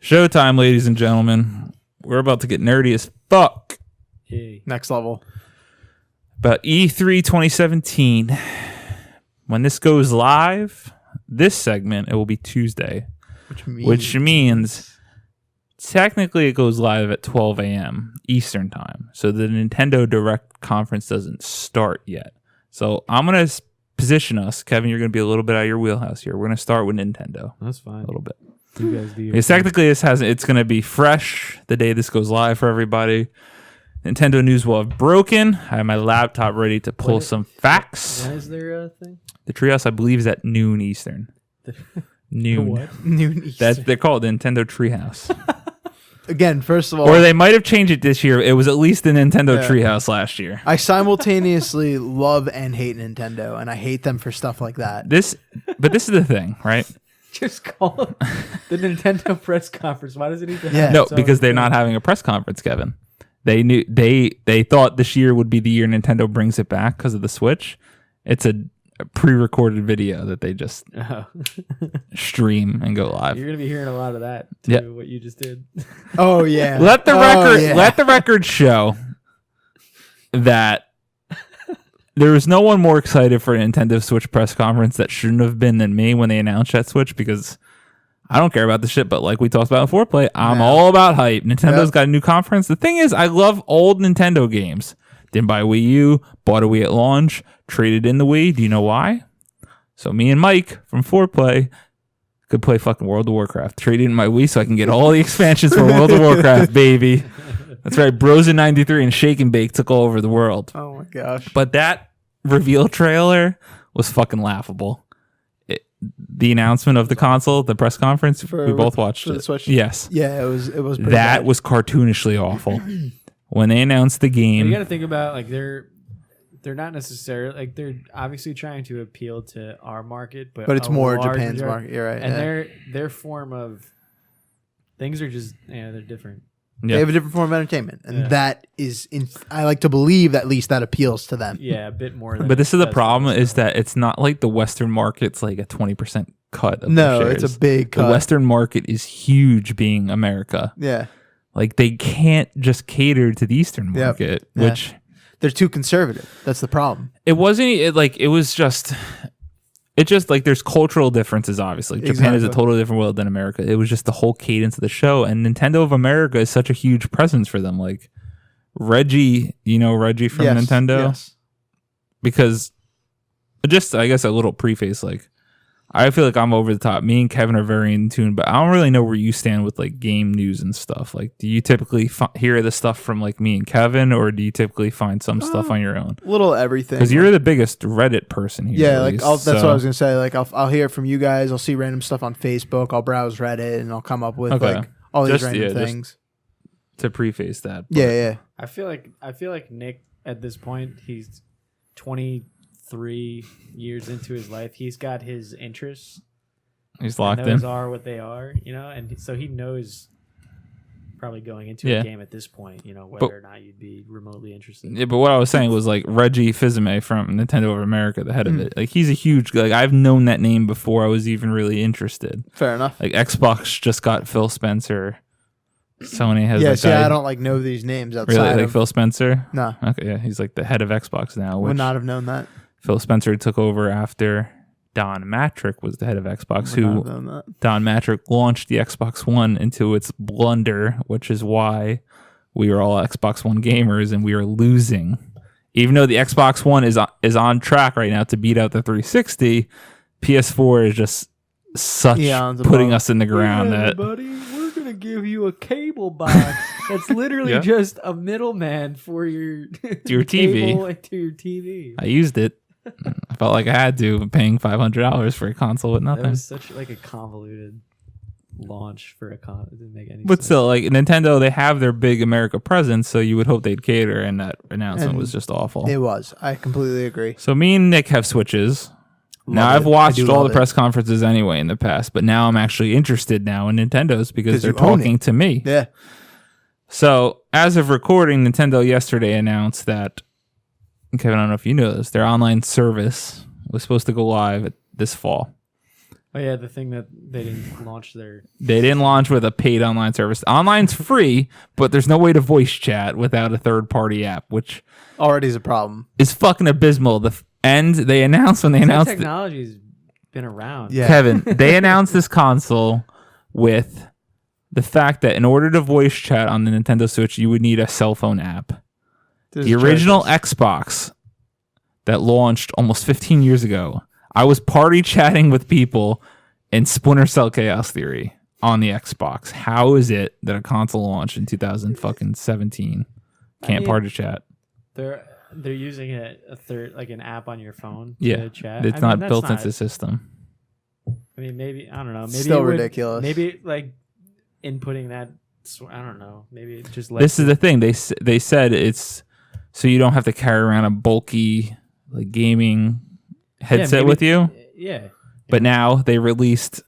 Showtime, ladies and gentlemen. We're about to get nerdy as fuck. Hey. Next level. But E3 2017, when this goes live, this segment, it will be Tuesday. Which means technically it goes live at 12 a.m. Eastern time. So the Nintendo Direct conference doesn't start yet. So I'm going to position us. Kevin, you're going to be a little bit out of your wheelhouse here. We're going to start with Nintendo. That's fine. A little bit. You guys do your Because technically it's going to be fresh the day this goes live for everybody. Nintendo news will have broken. I have my laptop ready to pull some facts. When is there a thing? The Treehouse, I believe, is at noon Eastern. Noon. What? Noon Eastern. They're called the Nintendo Treehouse. Again, first of all, Or they might have changed it this year. It was at least the Nintendo Treehouse last year. I simultaneously love and hate Nintendo, and I hate them for stuff like that. But this is the thing, right? Just call it the Nintendo press conference. Why does it need to Yeah. have No, its own because they're thing? not having a press conference, Kevin. They knew they thought this year would be the year Nintendo brings it back because of the Switch. It's a pre-recorded video that they just Oh. stream and go live. You're gonna be hearing a lot of that too. Yeah. What you just did. Oh yeah. Let the yeah. let the record show that there was no one more excited for a Nintendo Switch press conference that shouldn't have been than me when they announced that Switch, because I don't care about the shit, but like we talked about in Foreplay, I'm all about hype. Nintendo's got a new conference. The thing is, I love old Nintendo games. Didn't buy a Wii U, bought a Wii at launch, traded in the Wii. Do you know why? So me and Mike from Foreplay could play fucking World of Warcraft. Traded in my Wii so I can get all the expansions for World of Warcraft, baby. That's right. Bros in 93 and Shake and Bake took all over the world. Oh my gosh. But that reveal trailer was fucking laughable. The announcement of the console, the press conference, we both watched for it. the Switch? Yes. Yeah, it was pretty That bad. was cartoonishly awful. When they announced the And game, you got to think about like they're not necessarily like they're obviously trying to appeal to our market, but it's a more large Japan's majority- market. You're right. And yeah. their form of things are just they're different. They have a different form of entertainment, and Yeah. that is. I like to believe at least that appeals to them. Yeah, a bit more. Than but this is the does problem, us, is so. that it's not like the Western market's like a 20% cut of No, the it's shares. a big The cut. Western market is huge, being America. Yeah, Like, they can't just cater to the Eastern Yep. market, Yeah. which they're too conservative. That's the problem. it wasn't. It just like there's cultural differences. Obviously, Japan is a Exactly. totally different world than America. It was just the whole cadence of the show, and Nintendo of America is such a huge presence for them. Like Reggie, Reggie from Yes, Nintendo, yes. because just I guess a little preface, like I feel like I'm over the top. Me and Kevin are very in tune, but I don't really know where you stand with like game news and stuff. Like, do you typically hear the stuff from like me and Kevin, or do you typically find some stuff on your own? Little everything. Because you're the biggest Reddit person here. Yeah, at like least, that's what so- I was gonna say. Like I'll hear from you guys. I'll see random stuff on Facebook. I'll browse Reddit, and I'll come up with Okay. like all these Just- random yeah, just- things. to preface that. but- Yeah. I feel like Nick at this point he's 23 years into his life. He's got his interests. He's And locked those in. are what they are, and so he knows probably going into Yeah. a game at this point, whether But- or not you'd be remotely interested. Yeah, but what I was saying was like Reggie Fils-Aimé from Nintendo of America, the head Hmm. of it. Like, he's a huge. Like, I've known that name before I was even really interested. Fair enough. Like, Xbox just got Phil Spencer. Sony has Yeah. that See, guy. I don't like know these names outside really like of. Phil Spencer. No, Okay, yeah, he's like the head of Xbox now. would Which not have known that. Phil Spencer took over after Don Matrick was the head of Xbox. Would not Who have known that. Don Matrick launched the Xbox One into its blunder, which is why we are all Xbox One gamers and we are losing. Even though the Xbox One is on track right now to beat out the 360, PS4 is just such Eons putting above. us in the ground that buddy, we're gonna give you a cable box that's literally Yeah. just a middleman for your your TV. cable and to your TV. I used it. I felt like I had to, paying $500 for a console with That nothing. was such like a convoluted launch for a con. It didn't make any But sense. still, like Nintendo, they have their big America presence, so you would hope they'd cater, and that announcement And was just awful. It was. I completely agree. So me and Nick have Switches. Now, Love I've it. watched I do all love the it. press conferences anyway in the past, but now I'm actually interested now in Nintendo's because 'Cause they're you own talking it. to me. Yeah. So as of recording, Nintendo yesterday announced that, Kevin, I don't know if you know this, their online service was supposed to go live this fall. Oh yeah, the thing that they didn't launch their. They didn't launch with a paid online service. Online's free, but there's no way to voice chat without a third-party app, which Already is a problem. is fucking abysmal. And they announced when they That announced it, technology's been around. Yeah. Kevin, they announced this console with the fact that in order to voice chat on the Nintendo Switch, you would need a cell phone app. This The is original atrocious. Xbox that launched almost 15 years ago, I was party chatting with people in Splinter Cell Chaos Theory on the Xbox. How is it that a console launched in 2017 can't party chat? They're using a third like an app on your phone Yeah, to chat. it's not built into the system. I mean, maybe I don't know. Maybe Still it would- ridiculous. Maybe like inputting that. I don't know. Maybe it just. This is the thing. They said it's so you don't have to carry around a bulky like gaming headset maybe- with you. Yeah. But now they released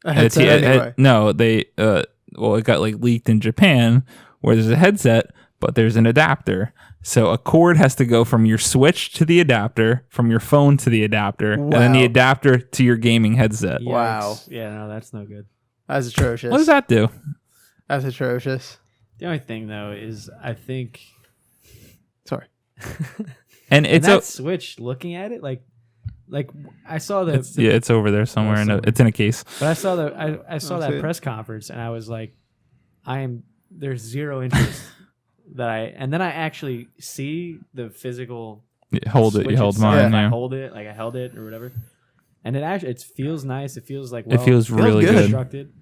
A headset anyway. no, they well, it got like leaked in Japan where there's a headset, but there's an adapter. So a cord has to go from your Switch to the adapter, from your phone to the adapter, and then the Wow. adapter to your gaming headset. Wow. Yikes. Yeah, no, that's no good. That's atrocious. What does that do? That's atrocious. The only thing though is I think Sorry. And and it's that Switch. Looking at it, like I saw the. it's over there somewhere. It's in a case. But I saw I saw Oh, that see. press conference and I was like, there's zero interest and then I actually see the physical You hold it. You Switch hold itself. mine. I Yeah. hold it like I held it or whatever, and it feels nice. It feels like It feels really good. good constructed.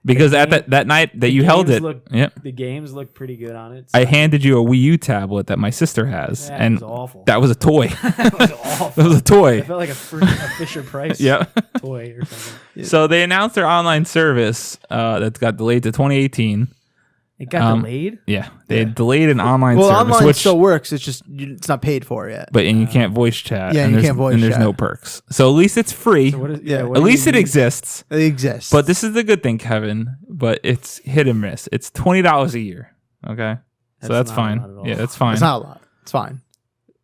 because the at game- that night that the you held games it. look- Yep. The games look pretty good on it. I handed you a Wii U tablet that my sister has, That and was awful. that was a toy. That was awful. That was a I toy. felt like a Fisher Price Yeah. toy or something. So they announced their online service that got delayed to 2018. It got delayed. Yeah, they delayed an online Well, service, online which still works. It's just it's not paid for yet. and you can't voice chat. Yeah, and you there's, can't voice and there's chat. no perks. So at least it's free. So what is, Yeah. what At do least you it need? exists. It exists. But this is the good thing, Kevin. But it's hit and miss. It's $20 a year. Okay, so that's not a fine. lot at all. Yeah, that's fine. it's not a lot. It's fine.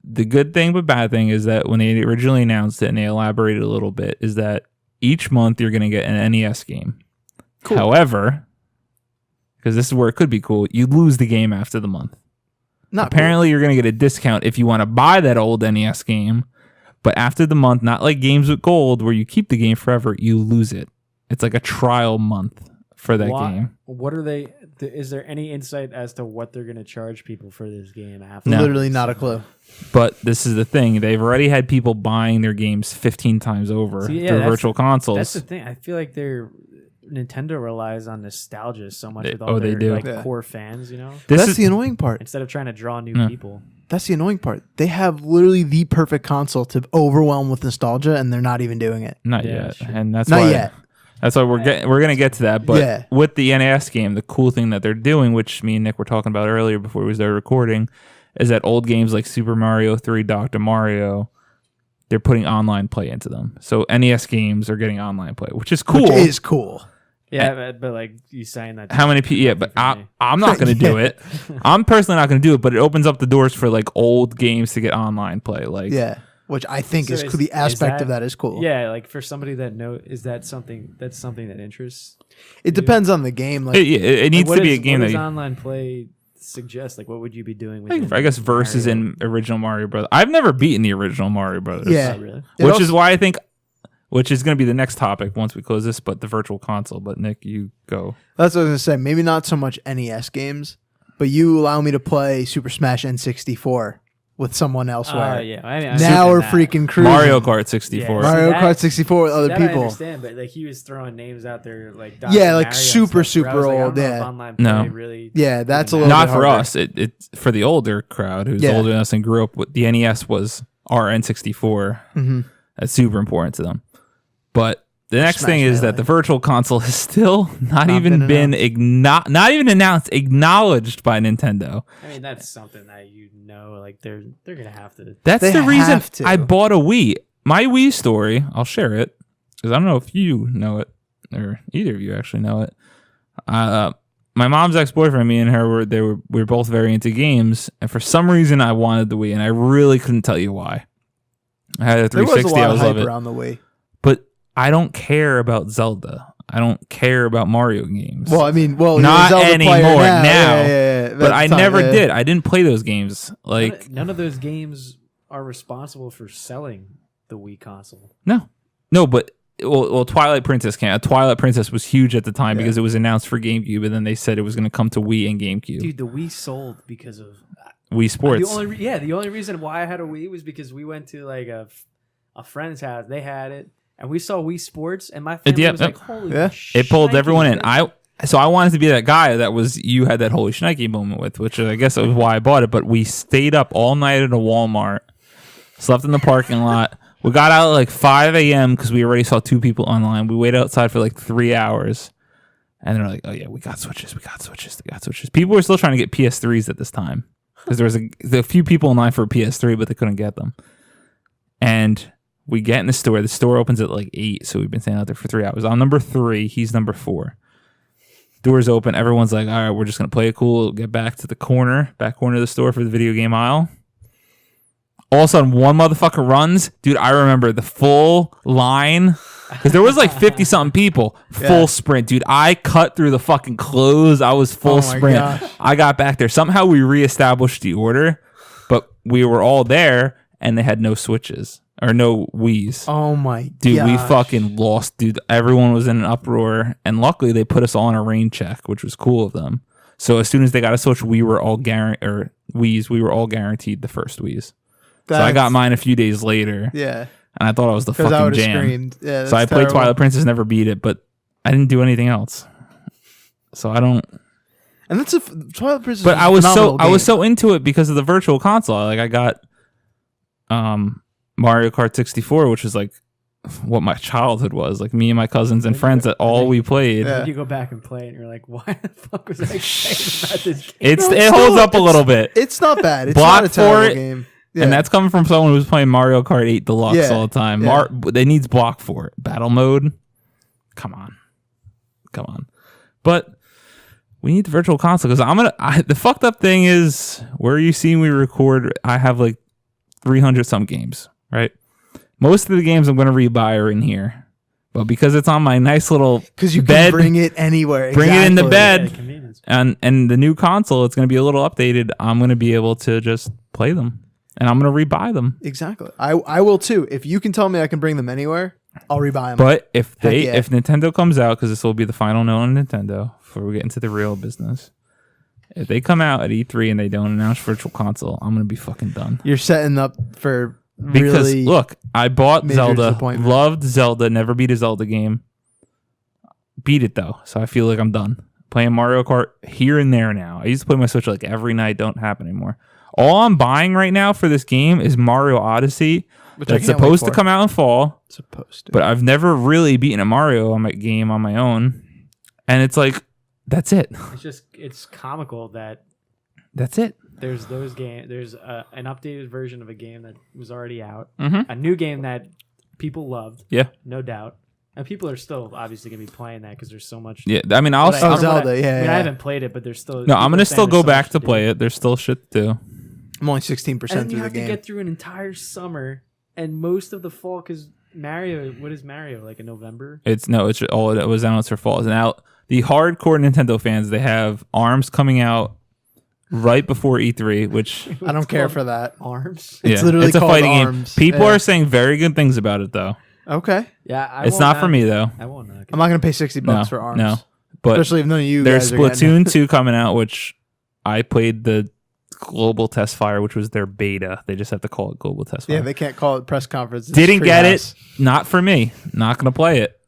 The good thing but bad thing is that when they originally announced it and they elaborated a little bit is that each month you're going to get an NES game. Cool. However, because this is where it could be cool, you lose the game after the month. Not Apparently, you're going to get a discount if you want to buy that old NES game, but after the month, not like games with gold where you keep the game forever, you lose it. It's like a trial month for that game. What are they? Is there any insight as to what they're going to charge people for this game after? No. Literally not a clue. But this is the thing. They've already had people buying their games 15 times over See, yeah, through that's virtual consoles. That's the thing. I feel like Nintendo relies on nostalgia so much with all oh, they their do. like Yeah. core fans, you know, This That's is the annoying part. instead of trying to draw new Yeah. people. That's the annoying part. They have literally the perfect console to overwhelm with nostalgia, and they're not even doing it. not Yeah, yet. sure. And that's Not why yet. That's why we're gonna get to that. But Yeah. with the NES game, the cool thing that they're doing, which me and Nick were talking about earlier before we started recording, is that old games like Super Mario 3, Dr. Mario, they're putting online play into them. So NES games are getting online play, which is cool. Which is cool. Yeah, but like you saying that. How many people? Yeah, but For me. I'm not going to do it. I'm personally not going to do it, but it opens up the doors for like old games to get online play. Like, Yeah. Which I think So is is- the aspect is of that is cool. Yeah, like for somebody that is that something that interests? It depends on the game. Like it needs Like, to be a what game does that online play suggest? Like, what would you be doing with? I guess versus in original Mario Brothers. I've never beaten the original Mario Brothers. Yeah. Oh, really? It Which also- is why I think, which is going to be the next topic once we close this, but the virtual console. But Nick, you go. That's what I was gonna say. Maybe not so much NES games, but you allow me to play Super Smash N64 with someone elsewhere. Yeah. I mean, Now we're that. freaking cruising. Mario Kart 64. Yeah. Mario See, that- Kart 64 with other That I people. understand, but like he was throwing names out there, like Yeah, like Mario and super, stuff, where I was super like, I don't old, know if yeah. online No. play really. Yeah, that's a Not little Not bit for harder. us. It's for the older crowd who's Yeah. older than us and grew up with the NES was our N64. Mhm. That's super important to them. But the next Smash thing is that Melee. the virtual console has still not even been been not even announced, acknowledged by Nintendo. I mean, that's something that like they're gonna have to. That's They the reason have to. I bought a Wii. My Wii story, I'll share it because I don't know if you know it or either of you actually know it. My mom's ex-boyfriend, me and her we were both very into games, and for some reason I wanted the Wii, and I really couldn't tell you why. I had a There was a 360, lot I of was hype love it, around the Wii. but I don't care about Zelda. I don't care about Mario games. Well, I mean, not you're a Zelda anymore player now. Yeah. But I never did. I didn't play those games. Like none of those games are responsible for selling the Wii console. no, but well, Twilight Princess came. Twilight Princess was huge at the time because it was announced for GameCube, and then they said it was going to come to Wii and GameCube. Dude, the Wii sold because of Wii Sports. The only reason why I had a Wii was because we went to like a friend's house. They had it, and we saw Wii Sports, and my family was like, "Holy shit!" It pulled everyone in. So I wanted to be that guy that was you had that holy shnikey moment with, which I guess was why I bought it. But we stayed up all night at a Walmart, slept in the parking lot. We got out at like 5 a.m. because we already saw 2 people online. We waited outside for like 3 hours. And they're like, oh, yeah, we got Switches. People were still trying to get PS3s at this time because there was a few people in line for a PS3, but they couldn't get them. And we get in the store. The store opens at like 8, so we've been standing out there for 3 hours. I'm number 3. He's number 4. Doors open. Everyone's like, all right, we're just going to play it cool. Get back to the back corner of the store for the video game aisle. All of a sudden, one motherfucker runs. Dude, I remember the full line. Because there was like 50-something people. Full sprint. Dude, I cut through the fucking clothes. I was full sprint. Gosh. I got back there. Somehow we reestablished the order. But we were all there, and they had no Switches. Or no Wiis. Oh my Dude, we gosh. fucking lost. Dude, everyone was in an uproar. And luckily, they put us all on a rain check, which was cool of them. So as soon as they got a Switch, we were all guaranteed the first Wiis. So I got mine a few days later. Yeah. And I thought I was the Because I fucking would have jam. screamed. Yeah, So I played terrible. Twilight Princess, never beat it, but I didn't do anything else. So I don't. And that's Twilight Princess. But was a I phenomenal was game. so into it because of the virtual console. Like I got Mario Kart 64, which was like what my childhood was. Like me and my cousins and friends that all we played. Yeah. You go back and play it, and you're like, "Why the fuck was I excited about this game?" It holds up a little bit. It's not bad. It's Block not a terrible for it, game. Yeah. And that's coming from someone who's playing Mario Kart 8 Deluxe Yeah, all the time. yeah. They needs block for it. Battle mode. Come on. But we need the virtual console because the fucked up thing is where you see me record, I have like 300 some games, right? Most of the games I'm going to rebuy are in here. But because it's on my nice little because you bed, can bring it anywhere. Bring it in the bed. Yeah, convenience. And the new console, it's going to be a little updated. I'm going to be able to just play them. And I'm going to rebuy them. Exactly. I will too. If you can tell me I can bring them anywhere, I'll rebuy them. But if yeah. if Nintendo comes out, because this will be the final note on Nintendo before we get into the real business, if they come out at E3 and they don't announce Virtual Console, I'm going to be fucking done. You're setting up for Because really look, I bought major Zelda, disappointment. loved Zelda, never beat a Zelda game. Beat it though, so I feel like I'm done. Playing Mario Kart here and there now. I used to play my Switch like every night. Don't happen anymore. All I'm buying right now for this game is Mario Odyssey. Which I That's can't supposed wait to for. come out in fall, supposed to. but I've never really beaten a Mario game on my own. And it's like, that's it. It's comical that That's it. there's those games. There's an updated version of a game that was already out, Mm-hmm. a new game that people loved, Yeah. no doubt, and people are still obviously gonna be playing that because there's so much. Yeah. I mean, I'll. But Oh, I- Zelda, I mean, yeah. I haven't played it, but there's still. No, I'm people gonna are still saying go there's so back much to do. play it. There's still shit to do. I'm only And 16% then you through the have to game. get through an entire summer and most of the fall because Mario. What is Mario like in November? It's all it was announced for fall. Now the hardcore Nintendo fans, they have ARMS coming out right before E3, which I don't care for that. Arms. It's literally it's a called fighting ARMS. game. People Yeah. are saying very good things about it though. Okay. Yeah, It's not for me though. I won't knock it. I'm not going to pay $60 No, for ARMS. no. But Especially if none of you there's guys are getting Splatoon 2 coming out, which I played the global test fire, which was their beta. They just have to call it global test fire. Yeah, they can't call it press conference. It's Didn't get Treehouse. it. Not for me. Not gonna play it.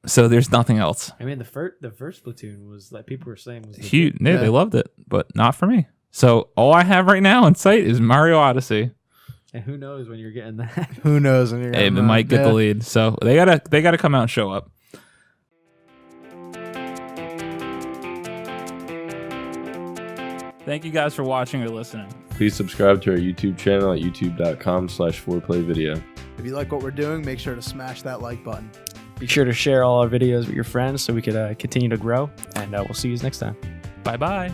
So there's nothing else. I mean, the first Splatoon was like people were saying was Huge. Yeah, Yeah. they loved it, but not for me. So all I have right now in sight is Mario Odyssey. And who knows when you're getting that? Who knows when you're It gonna might get the lead. So they gotta come out and show up. Thank you guys for watching or listening. Please subscribe to our YouTube channel at youtube.com/4playvideo. If you like what we're doing, make sure to smash that like button. Be sure to share all our videos with your friends so we could continue to grow. And we'll see you next time. Bye bye.